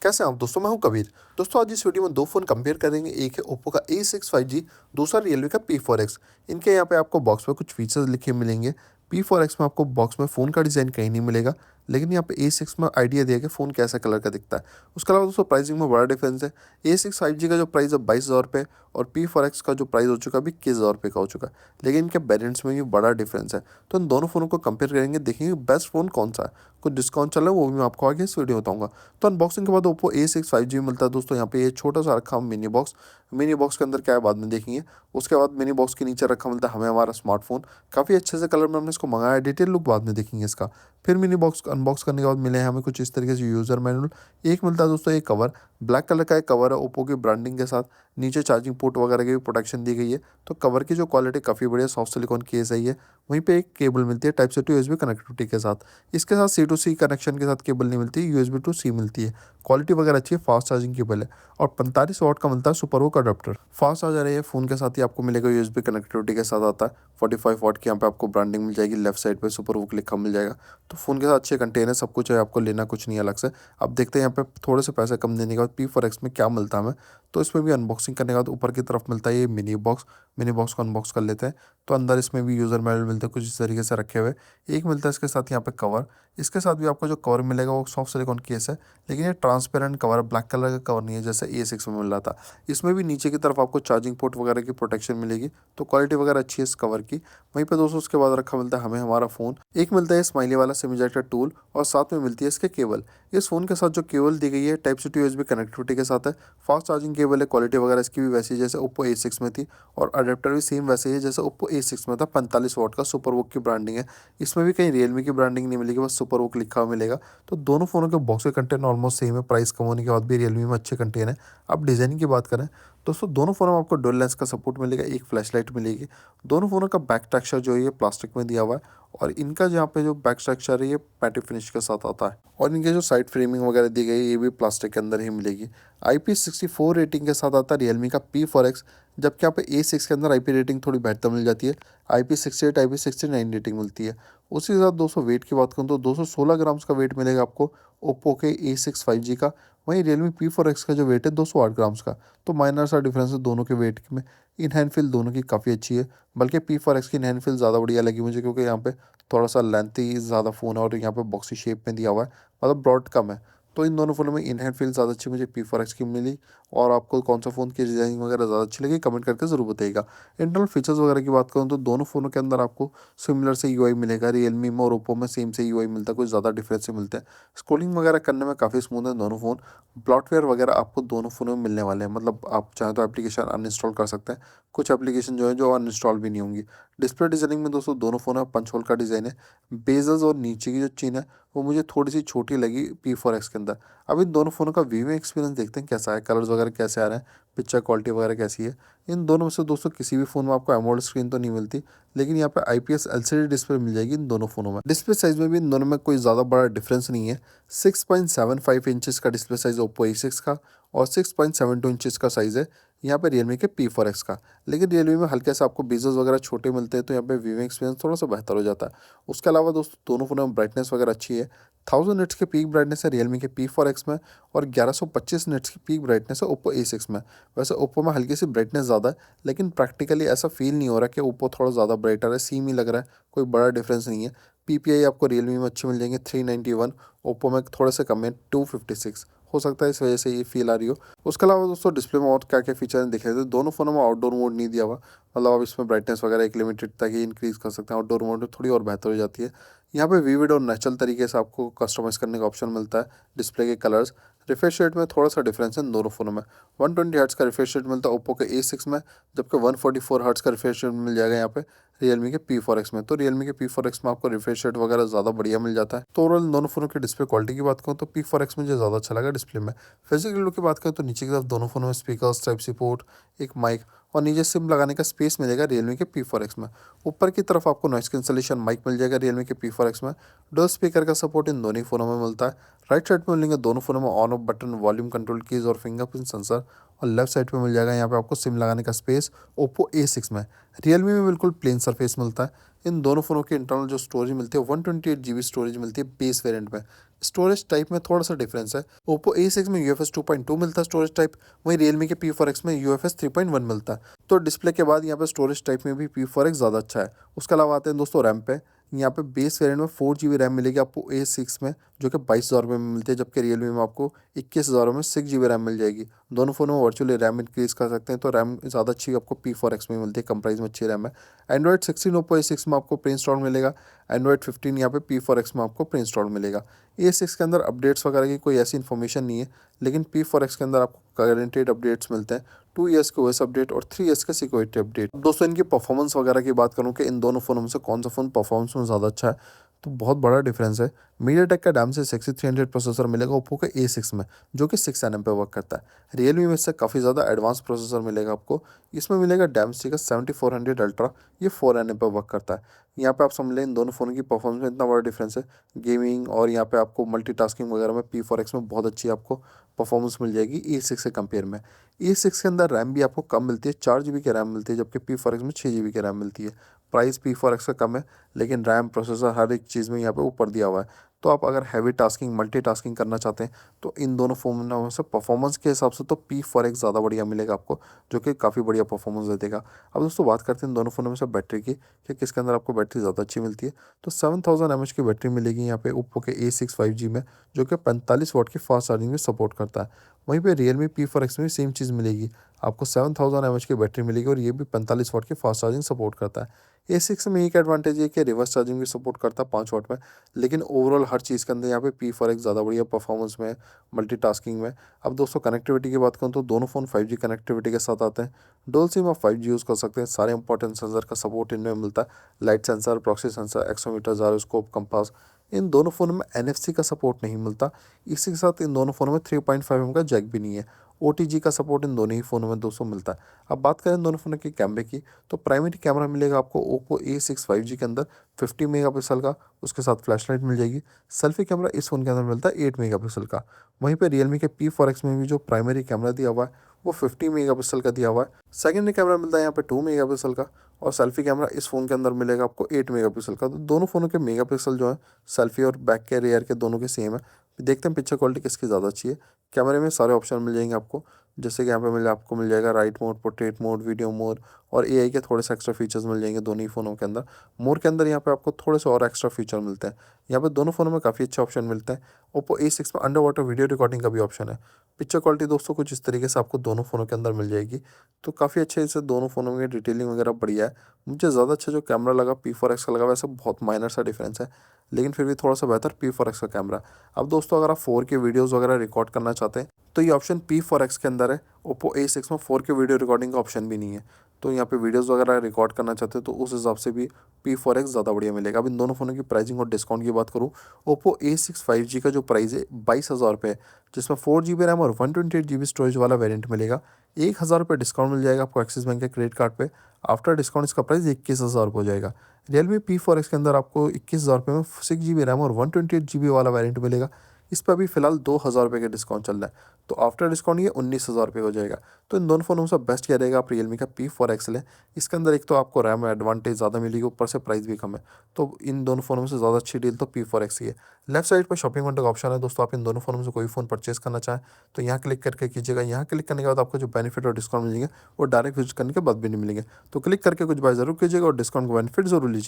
कैसे हैं आप दोस्तों? मैं हूं कबीर। दोस्तों आज इस वीडियो में दो फ़ोन कंपेयर करेंगे। एक है ओप्पो का A6 5G, दूसरा रियलमी का P4X। इनके यहाँ पे आपको बॉक्स में कुछ फीचर्स लिखे मिलेंगे। P4X में आपको बॉक्स में फ़ोन का डिज़ाइन कहीं नहीं मिलेगा, लेकिन यहाँ पे A6 में आइडिया दिया है कि फ़ोन कैसा कलर का दिखता है। उसके अलावा दोस्तों प्राइसिंग में बड़ा डिफरेंस है। A6 5G का जो प्राइस है 22,000 रुपये और P4X का जो प्राइस हो चुका है अभी 21,000 रुपये का हो चुका है। लेकिन इनके वेरिएंट्स में भी बड़ा डिफरेंस है। तो इन दोनों फ़ोनों को कंपेयर करेंगे, देखेंगे बेस्ट फ़ोन कौन सा है। कुछ डिस्काउंट चल रहा है वो भी मैं आपको आगे इस वीडियो में बताऊँगा। तो अनबॉक्सिंग के बाद ओप्पो A6 5G मिलता है दोस्तों। यहाँ पे ये छोटा सा रखा मिनी बॉक्स के अंदर क्या है बाद में देखेंगे। उसके बाद मिनी बॉक्स के नीचे रखा मिलता है हमें हमारा स्मार्टफोन। काफ़ी अच्छे से कलर में हमने इसको मंगाया है, डिटेल लुक बाद में देखेंगे इसका। फिर मिनी बॉक्स अनबॉक्स करने के बाद मिले हैं हमें कुछ इस तरीके से यूज़र मैनुअल। एक मिलता है दोस्तों एक कवर, ब्लैक कलर का एक कवर है ओप्पो की ब्रांडिंग के साथ। नीचे चार्जिंग पोर्ट वगैरह की भी प्रोटेक्शन दी गई है। तो कवर की जो क्वालिटी काफ़ी बढ़िया, सॉफ्ट सिलिकॉन केस है ये। वहीं पे एक केबल मिलती है type C to USB connectivity के साथ। इसके साथ सी टू सी कनेक्शन के साथ केबल नहीं मिलती, यूएसबी टू सी मिलती है। क्वालिटी वगैरह अच्छी है, फास्ट चार्जिंग केबल है। और 45 वाट का मिलता है super hook adapter. Fast charger है ये, फ़ोन के साथ ही आपको मिलेगा, यूएसबी कनेक्टिविटी के साथ आता है। 45 वाट की यहाँ पे आपको ब्रांडिंग मिल जाएगी, लेफ्ट साइड पे सुपर हुक लिखा मिल जाएगा। तो फ़ोन के साथ अच्छे कंटेनर है, सब कुछ है, आपको लेना कुछ नहीं है अलग से। अब देखते हैं यहाँ पे थोड़े से पैसे कम देने के बाद P4X में क्या मिलता है हमें। तो इसमें भी अनबॉक्सिंग करने के बाद ऊपर की तरफ मिलता है ये मिनी बॉक्स को अनबॉक्स कर लेते हैं। तो अंदर इसमें भी यूज़र मैनुअल मिलते हैं कुछ इस तरीके से रखे हुए। एक मिलता है इसके साथ यहाँ पे कवर। इसके साथ भी आपको जो कवर मिलेगा वो सॉफ्ट सिलिकॉन केस है, लेकिन ये ट्रांसपेरेंट कवर है, ब्लैक कलर का कवर नहीं है जैसे A6 में मिल रहा था। इसमें भी नीचे की तरफ आपको चार्जिंग पोर्ट वगैरह की प्रोटेक्शन मिलेगी। तो क्वालिटी वगैरह अच्छी है इस कवर की। वहीं पे दोस्तों उसके बाद रखा मिलता है हमें हमारा फ़ोन। एक मिलता है स्माइली वाला सिम इजेक्टर टूल और साथ में मिलती है इसके केबल। इस फ़ोन के साथ जो केबल दी गई है type C to USB connectivity के साथ है। फास्ट चार्जिंग केबल है, क्वालिटी वगैरह इसकी भी वैसी है जैसे ओप्पो A6 में थी। और अडेप्टर भी सेम वैसे ही है जैसे ओप्पो A6 में था। 45 वाट का सुपर वोक की ब्रांडिंग है। इसमें भी कहीं रियलमी की ब्रांडिंग नहीं मिलेगी, बस सुपर वोक लिखा हुआ मिलेगा। तो दोनों फ़ोनों के बॉक्स के कंटेंट ऑलमोस्ट सेम है। प्राइस कम होने के बाद भी रियलमी में अच्छे कंटेंट है। अब डिज़ाइनिंग की बात करें दोस्तों, दोनों फ़ोनों में आपको डुअल लेंस का सपोर्ट मिलेगा, एक फ्लैश लाइट मिलेगी। दोनों फ़ोनों का बैक टेक्सचर जो है ये प्लास्टिक में दिया हुआ है। और इनका जहाँ पे जो बैक स्ट्रक्चर है ये मैटे फिनिश के साथ आता है। और इनके जो साइड फ्रेमिंग वगैरह दी गई है ये भी प्लास्टिक के अंदर ही मिलेगी। IP64 रेटिंग के साथ आता है रियलमी का P4X, जबकि यहाँ पे A6 के अंदर IP रेटिंग थोड़ी बेहतर मिल जाती है। IP68 IP69 रेटिंग मिलती है। उसी के साथ दोस्तों वेट की बात करूँ तो 216 ग्राम्स का वेट मिलेगा आपको ओप्पो के A6 5G का। वहीं रियलमी P4X का जो वेट है 208 ग्राम्स का। तो माइनर सा डिफरेंस है दोनों के वेट में। इन हैंड फील दोनों की काफ़ी अच्छी है, बल्कि P4X की इन हैंड फील ज़्यादा बढ़िया लगी मुझे, क्योंकि यहाँ पे थोड़ा सा लेंथी ज़्यादा फ़ोन है और यहाँ पे बॉक्सी शेप में दिया हुआ है, मतलब ब्रॉड कम है। तो इन दोनों फ़ोनों में इन हैंड फील ज़्यादा अच्छी मुझे P4X की मिली। और आपको कौन सा फ़ोन की डिज़ाइनिंग वगैरह ज़्यादा अच्छी लगी कमेंट करके ज़रूर बताइएगा। इंटरनल फीचर्स वगैरह की बात करूँ तो दोनों फ़ोनों के अंदर आपको सिमिलर से यूआई मिलेगा। रियलमी में और ओप्पो में सेम से यूआई मिलता है, कुछ ज़्यादा डिफरेंस से मिलते हैं। स्क्रॉलिंग वगैरह करने में काफ़ी स्मूथ है दोनों फ़ोन। ब्लॉटवेयर वगैरह आपको दोनों फ़ोनों में मिलने वाले हैं, मतलब आप चाहें तो एप्लीकेशन अनइंस्टॉल कर सकते हैं। कुछ एप्लीकेशन जो है जो अनइंस्टॉल भी नहीं होंगी। डिस्प्ले डिज़ाइनिंग में दोस्तों दोनों फ़ोन में पंच होल का डिज़ाइन है। बेजल्स और नीचे की जो चिन है वो मुझे थोड़ी सी छोटी लगी P4X के अंदर। अब इन दोनों फ़ोनों का व्यू एक्सपीरियंस देखते हैं कैसा है, कलर्स वगैरह कैसे आ रहे हैं, पिक्चर क्वालिटी वगैरह कैसी है। इन दोनों में से दोस्तों किसी भी फ़ोन में आपको एमोलेड स्क्रीन तो नहीं मिलती, लेकिन यहाँ पे IPS LCD डिस्प्ले मिल जाएगी इन दोनों फ़ोनों में। डिस्प्ले साइज़ में भी इन दोनों में कोई ज़्यादा बड़ा डिफरेंस नहीं है। 6.75 इंचज़ का डिस्प्ले साइज़ ओप्पो A6 का और 6.72 इंचज़ का साइज़ है यहाँ पे रियलमी के P4X का। लेकिन रियलमी में हल्के से आपको बेजल्स वगैरह छोटे मिलते हैं, तो यहाँ पे व्यूइंग एक्सपीरियंस थोड़ा सा बेहतर हो जाता है। उसके अलावा दोस्तों दोनों फ़ोनों में ब्राइटनेस वगैरह अच्छी है। 1000 निट्स की पीक ब्राइटनेस है रियलमी के P4X में और 1125 निट्स की पीक ब्राइटनेस है ओप्पो A6 में। वैसे ओप्पो में हल्की सी ब्राइटनेस ज़्यादा है, लेकिन प्रैक्टिकली ऐसा फील नहीं हो रहा कि ओप्पो थोड़ा ज़्यादा ब्राइटर है, सेम ही लग रहा है, कोई बड़ा डिफरेंस नहीं है। PPI आपको रियलमी में अच्छे मिल जाएंगे 391, ओप्पो में थोड़े से कम है 256। हो सकता है इस वजह से ये फील आ रही हो। उसके अलावा दोस्तों डिस्प्ले में और क्या क्या फीचर हैं दिखे थे। दोनों फ़ोनों में आउटडोर मोड नहीं दिया हुआ, मतलब आप इसमें ब्राइटनेस वगैरह एक लिमिटेड तक ही इंक्रीज़ कर सकते हैं। आउटडोर मोड में थोड़ी और बेहतर हो जाती है। यहाँ पे विविड और नेचुरल तरीके से आपको कस्टमाइज़ करने का ऑप्शन मिलता है। डिस्प्ले के कलर्स, रिफ्रेश रेट में थोड़ा सा डिफरेंस है इन दोनों फ़ोनों में। 120 हर्ट्ज़ का रिफ्रेश रेट मिलता है ओप्पो के A6 में, जबकि 144 हर्ट्ज़ का रिफ्रेश रेट मिल जाएगा यहाँ पे रियलमी के P4X में। तो रियलमी के P4X में आपको रिफ्रेश रेट वगैरह ज़्यादा बढ़िया मिल जाता है। तो ओवरऑल दोनों फ़ोनों की डिस्प्ले क्वालिटी की बात करूँ तो P4X मुझे ज़्यादा अच्छा लगा डिस्प्ले में। फिजिकल लुक की बात करें तो नीचे की तरफ दोनों फ़ोनों में स्पीकर्स, टाइप सी पोर्ट, एक माइक और नीचे सिम लगाने का स्पेस मिलेगा रियलमी के P4X में। ऊपर की तरफ आपको नॉइस कैंसलेशन माइक मिल जाएगा रियलमी के P4X में। डुअल स्पीकर का सपोर्ट इन दोनों ही फ़ोनों में मिलता है। राइट साइड में मिलेंगे दोनों फ़ोनों में on off button, volume control keys और फिंगरप्रिंट सेंसर। और लेफ्ट साइड पे मिल जाएगा यहाँ पे आपको सिम लगाने का स्पेस ओप्पो A6 में। रियलमी में बिल्कुल प्लेन सरफेस मिलता है। इन दोनों फ़ोनों की इंटरनल जो स्टोरेज मिलती है 128 GB स्टोरेज मिलती है बेस वेरिएंट में। स्टोरेज टाइप में थोड़ा सा डिफरेंस है। ओप्पो A6 में UFS 2.2 मिलता है स्टोरेज टाइप, वहीं रियलमी के P4X में UFS 3.1 मिलता है। तो डिस्प्ले के बाद यहाँ पे स्टोरेज टाइप में भी P4X ज़्यादा अच्छा है। उसके अलावा आते हैं दोस्तों रैम पे। यहाँ पे बेस वेरिएंट में 4 GB रैम मिलेगी आपको A6 में, जो कि 22,000 में मिलती है, जबकि रियलमी में आपको 21,000 में 6 GB रैम मिल जाएगी। दोनों फ़ोनों में वर्चुअली रैम इंक्रीज़ कर सकते हैं, तो रैम ज़्यादा अच्छी आपको P4X में मिलती है, कम प्राइस में अच्छी रैम है। एंड्रॉइड 16 ओप्पो A6 में आपको प्री इंस्टॉल मिलेगा। एंड्रॉइड 15 यहाँ पे P4X में आपको प्री इंस्टॉल मिलेगा। A6 के अंदर अपडेट्स वगैरह की कोई ऐसी इन्फॉर्मेशन नहीं है, लेकिन P4X के अंदर आपको गारंटेड अपडेट्स मिलते हैं, 2 ईयर्स के OS अपडेट और 3 ईयर्स का सिक्योरिटी अपडेट। दोस्तों इनकी परफॉर्मेंस वगैरह की बात करूँ कि इन दोनों फ़ोनों में से कौन सा फ़ोन परफॉर्मेंस में ज़्यादा अच्छा है, तो बहुत बड़ा डिफरेंस है। मीडियाटेक का Dimensity 6300 प्रोसेसर मिलेगा ओप्पो के A6 में, जो कि 6 nm पे वर्क करता है। रियलमी में इससे काफ़ी ज़्यादा एडवांस प्रोसेसर मिलेगा आपको। इसमें मिलेगा Dimensity का 7400 अल्ट्रा, ये 4 nm पे वर्क करता है। यहाँ पे आप समझ लें इन दोनों फ़ोन की परफॉर्मेंस में इतना बड़ा डिफरेंस है। गेमिंग और यहाँ पे आपको मल्टीटास्किंग वगैरह में P4X में बहुत अच्छी आपको परफॉर्मेंस मिल जाएगी A6 से कंपेयर में। A6 के अंदर रैम भी आपको कम मिलती है, 4 GB की रैम मिलती है, जबकि P4X में 6 GB की रैम मिलती है। प्राइस P4X का कम है, लेकिन रैम प्रोसेसर हर एक चीज़ में यहाँ पे ऊपर दिया हुआ है। तो आप अगर हैवी टास्किंग मल्टीटास्किंग करना चाहते हैं, तो इन दोनों फ़ोनों में से परफॉर्मेंस के हिसाब से तो P4X ज़्यादा बढ़िया मिलेगा आपको, जो कि काफ़ी बढ़िया परफॉर्मेंस दे देगा। अब दोस्तों बात करते हैं इन दोनों फ़ोनों में से बैटरी की, कि किसके अंदर आपको बैटरी ज़्यादा अच्छी मिलती है। तो 7000 mAh की बैटरी मिलेगी यहाँ पे ओप्पो के A6 5G में, जो कि 45 वाट की फास्ट चार्जिंग में सपोर्ट करता है। वहीं पे रियलमी P4X में भी सेम चीज़ मिलेगी, आपको 7000 mAh की बैटरी मिलेगी और ये भी 45 वाट की फास्ट चार्जिंग सपोर्ट करता है। A6 में एक एडवांटेज है कि रिवर्स चार्जिंग भी सपोर्ट करता है 5 वाट में, लेकिन ओवरऑल हर चीज़ के अंदर यहाँ पे P4X ज़्यादा बढ़िया परफॉर्मेंस में, मल्टीटास्किंग में। अब दोस्तों कनेक्टिविटी की बात करूँ तो दोनों फ़ोन 5G कनेक्टिविटी के साथ आते हैं। डुअल सिम आप 5G यूज़ कर सकते हैं, सारे इंपॉर्टेंट सेंसर का सपोर्ट इनमें मिलता है। Light sensor, proxy sensor, accelerometer, gyroscope, compass. इन दोनों फ़ोनों में NFC का सपोर्ट नहीं मिलता। इसी के साथ इन दोनों फ़ोनों में 3.5mm का जैक भी नहीं है। OTG का सपोर्ट इन दोनों ही फ़ोनों में दोस्तों मिलता है। अब बात करें इन दोनों फ़ोनों के कैमरे की, तो प्राइमरी कैमरा मिलेगा आपको ओप्पो A6 5G के अंदर 50 मेगापिक्सल का, उसके साथ फ्लैशलाइट मिल जाएगी। सेल्फी कैमरा इस फ़ोन के अंदर मिलता है 8 मेगापिक्सल का। वहीं पे रियलमी के P4X में भी जो प्राइमरी कैमरा दिया हुआ है वो 50 मेगापिक्सल का दिया हुआ है। सेकेंडरी कैमरा मिलता है यहाँ पे 2 मेगापिक्सल का, और सेल्फी कैमरा इस फ़ोन के अंदर मिलेगा आपको 8 मेगापिक्सल का। तो दोनों फ़ोनों के मेगापिक्सल जो है सेल्फी और बैक के रियर के दोनों के सेम है। देखते हैं पिक्चर क्वालिटी किसकी ज़्यादा अच्छी है। कैमरे में सारे ऑप्शन मिल जाएंगे आपको, जैसे कि यहाँ पे आपको मिल जाएगा right mode, portrait mode, video mode और AI के थोड़े से एक्स्ट्रा फीचर्स मिल जाएंगे दोनों ही फ़ोनों के अंदर। मोर के अंदर यहाँ पे आपको थोड़े से और एक्स्ट्रा फीचर मिलते हैं। यहाँ पे दोनों फ़ोनों में काफ़ी अच्छे ऑप्शन मिलते हैं। ओप्पो A6 में अंडर वाटर वीडियो रिकॉर्डिंग का भी ऑप्शन है। पिक्चर क्वालिटी दोस्तों कुछ इस तरीके से आपको दोनों फ़ोनों के अंदर मिल जाएगी। तो काफ़ी अच्छे से दोनों फ़ोनों में डिटेलिंग वगैरह बढ़िया है। मुझे ज़्यादा अच्छा जो कैमरा लगा P4X का लगा, वैसे बहुत माइनर सा डिफरेंस है, लेकिन फिर भी थोड़ा सा बेहतर P4X का कैमरा। अब दोस्तों अगर आप 4K वीडियोज़ वगैरह रिकॉर्ड करना चाहते हैं, तो ये ऑप्शन P4X के अंदर है। ओप्पो A6 में 4K वीडियो रिकॉर्डिंग का ऑप्शन भी नहीं है, तो यहाँ पे वीडियोज़ वगैरह रिकॉर्ड करना चाहते हैं तो उस हिसाब से भी P4X ज़्यादा बढ़िया मिलेगा। अब इन दोनों फ़ोनों की प्राइसिंग और डिस्काउंट की बात करूँ, ओप्पो A6 5G का जो प्राइस है 22,000 रुपये है, जिसमें 4 GB रैम और 128 GB स्टोरेज वाला वेरिएंट मिलेगा। 1,000 रुपये डिस्काउंट मिल जाएगा आपको एक्सिस बैंक के क्रेडिट कार्ड पे। आफ्टर डिस्काउंट इसका प्राइस 21,000 रुपये हो जाएगा। रियलमी P4X के अंदर आपको 21,000 रुपये में 6 GB रैम और 128 GB वाला वेरिएंट मिलेगा। इस पर अभी फिलहाल 2,000 रुपये का डिस्काउंट चल रहा है, तो आफ्टर डिस्काउंट ये 19,000 रुपये हो जाएगा। तो इन दोनों फ़ोनों में से बेस्ट क्या रहेगा, आप रियलमी का P4X लें। इसके अंदर एक तो आपको रैम एडवांटेज ज़्यादा मिलेगी, ऊपर से प्राइस भी कम है। तो इन दोनों फ़ोनों में से ज़्यादा अच्छी डील तो P4X ही है। लेफ्ट साइड पर शॉपिंग काउंटर का ऑप्शन है दोस्तों, आप इन दोनों फ़ोनों में से कोई फ़ोन परचेस करना चाहें तो यहाँ क्लिक करके कीजिएगा। यहाँ क्लिक करने के बाद आपको जो बेनिफिट और डिस्काउंट मिलेंगे वो डायरेक्ट विजिट करने के बाद भी नहीं मिलेंगे। तो क्लिक करके कुछ बाय ज़रूर कीजिएगा और डिस्काउंट का बेनिफिट ज़रूर लीजिए।